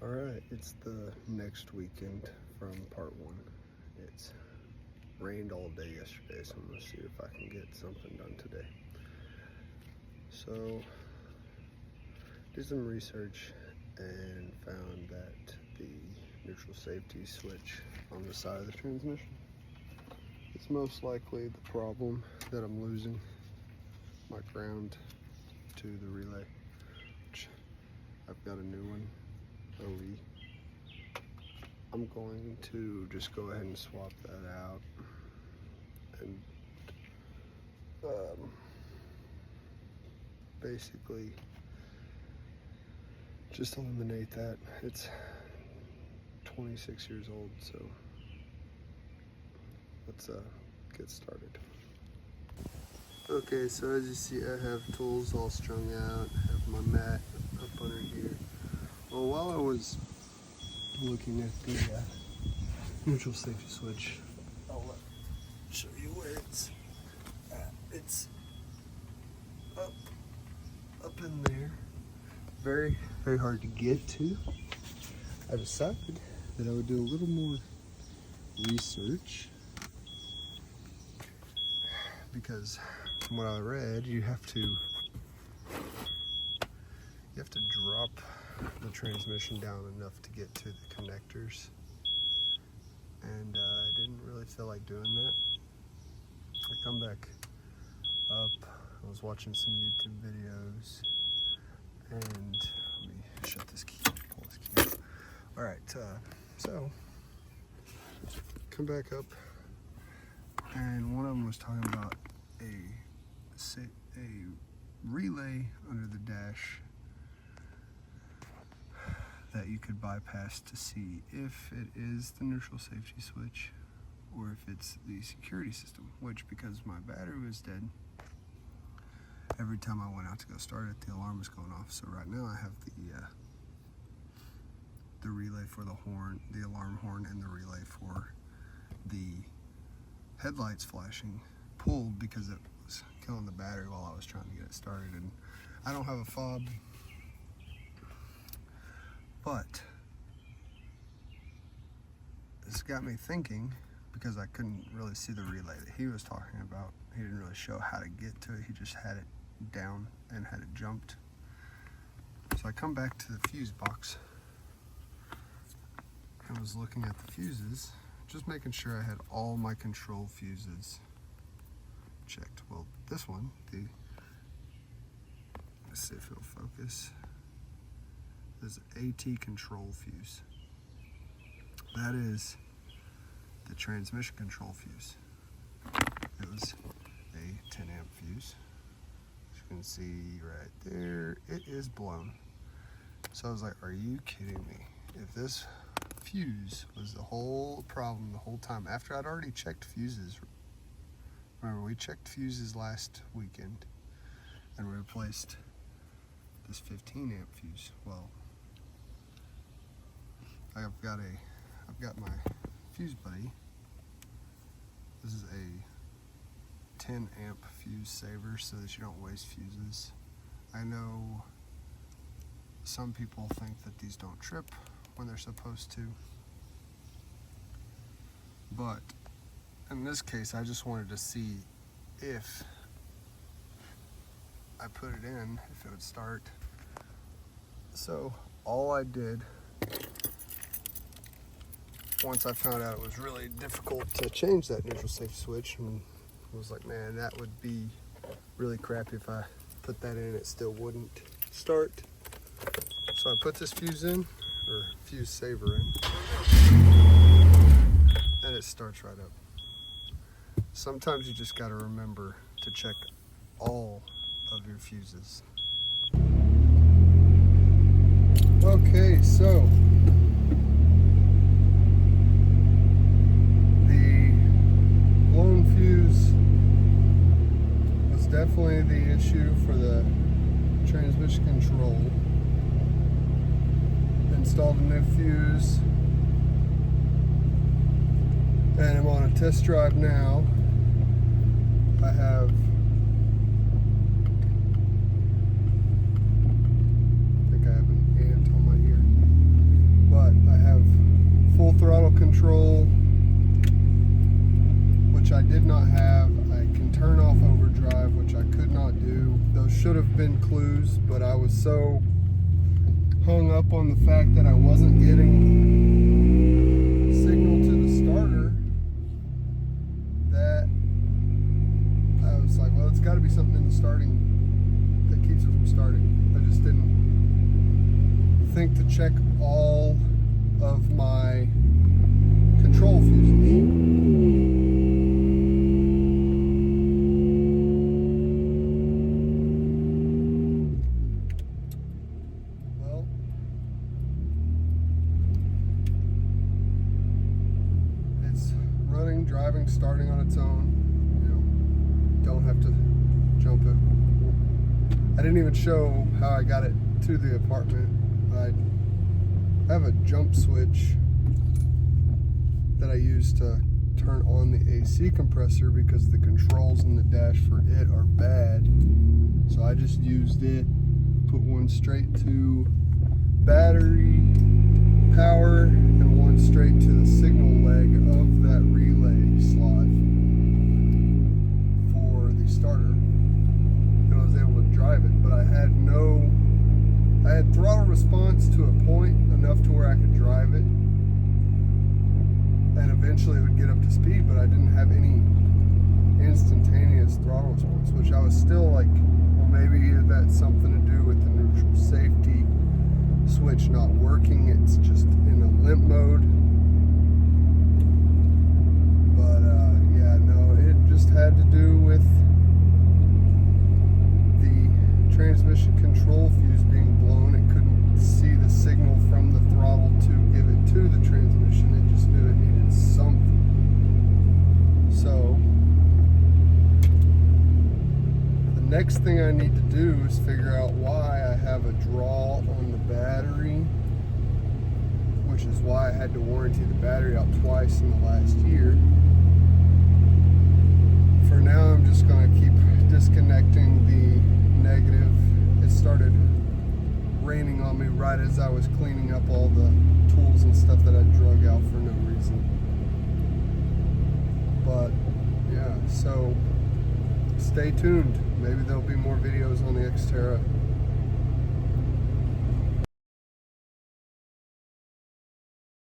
Alright, it's the next weekend from part one. It's rained all day yesterday, so I'm going to see if I can get something done today. So, did some research and found that the neutral safety switch on the side of the transmission is most likely the problem that I'm losing my ground to the relay, which I've got a new one. OE. I'm going to just go ahead and swap that out and basically just eliminate that. It's 26 years old, so let's get started. Okay, so as you see, I have tools all strung out, I have my mat up under here. Well, while I was looking at the neutral safety switch, I'll show you where it's at. It's up in there. Very, very hard to get to. I decided that I would do a little more research because from what I read, you have to drop the transmission down enough to get to the connectors, and I didn't really feel like doing that. I come back up, I was watching some YouTube videos, and let me shut this key, pull this key out. Alright, so come back up, and one of them was talking about a relay under the dash that you could bypass to see if it is the neutral safety switch or if it's the security system, which, because my battery was dead, every time I went out to go start it, the alarm was going off. So right now I have the relay for the horn, the alarm horn, and the relay for the headlights flashing pulled because it was killing the battery while I was trying to get it started. And I don't have a fob, but this got me thinking, because I couldn't really see the relay that he was talking about. He didn't really show how to get to it. He just had it down and had it jumped. So I come back to the fuse box. I was looking at the fuses, just making sure I had all my control fuses checked. Well, this one, let's see if it'll focus. This AT control fuse. That is the transmission control fuse. It was a 10 amp fuse. As you can see right there, it is blown. So I was like, are you kidding me? If this fuse was the whole problem the whole time, after I'd already checked fuses. Remember, we checked fuses last weekend and we replaced this 15 amp fuse. Well, I've got my fuse buddy. This is a 10 amp fuse saver so that you don't waste fuses. I know some people think that these don't trip when they're supposed to, but in this case I just wanted to see if I put it in, if it would start. So all I did, once I found out it was really difficult to change that neutral safety switch, and I was like, man, that would be really crappy if I put that in and it still wouldn't start. So I put this fuse in, or fuse saver in, and it starts right up. Sometimes you just gotta remember to check all of your fuses. Okay, so definitely the issue for the transmission control. Installed a new fuse, and I'm on a test drive now. I have an ant on my ear. should have been clues, but I was so hung up on the fact that I wasn't getting signal to the starter that I was like, well, it's got to be something in the starting that keeps it from starting. I just didn't think to check all of my control fuses. Well, it's running, driving, starting on its own. You know, don't have to jump it. I didn't even show how I got it to the apartment. I have a jump switch that I use to turn on the AC compressor because the controls in the dash for it are bad. So I just used it, put one straight to battery power and one straight to the signal leg of that relay slot for the starter. And I was able to drive it, but I had throttle response to a point enough to where I could drive it, and eventually it would get up to speed, but I didn't have any instantaneous throttle response, which I was still like, well, maybe that's something to do with the neutral safety switch not working. It's just in a limp mode. But yeah, no, it just had to do with the transmission control fuse being blown. It couldn't see the signal from the throttle to give it to the transmission. It just knew it needed something. So the next thing I need to do is figure out why I have a draw on the battery, which is why I had to warranty the battery out twice in the last year. For now, I'm just going to keep disconnecting the negative. It started raining on me right as I was cleaning up all the tools and stuff that I drug out for no reason. But yeah, so stay tuned. Maybe there'll be more videos on the Xterra.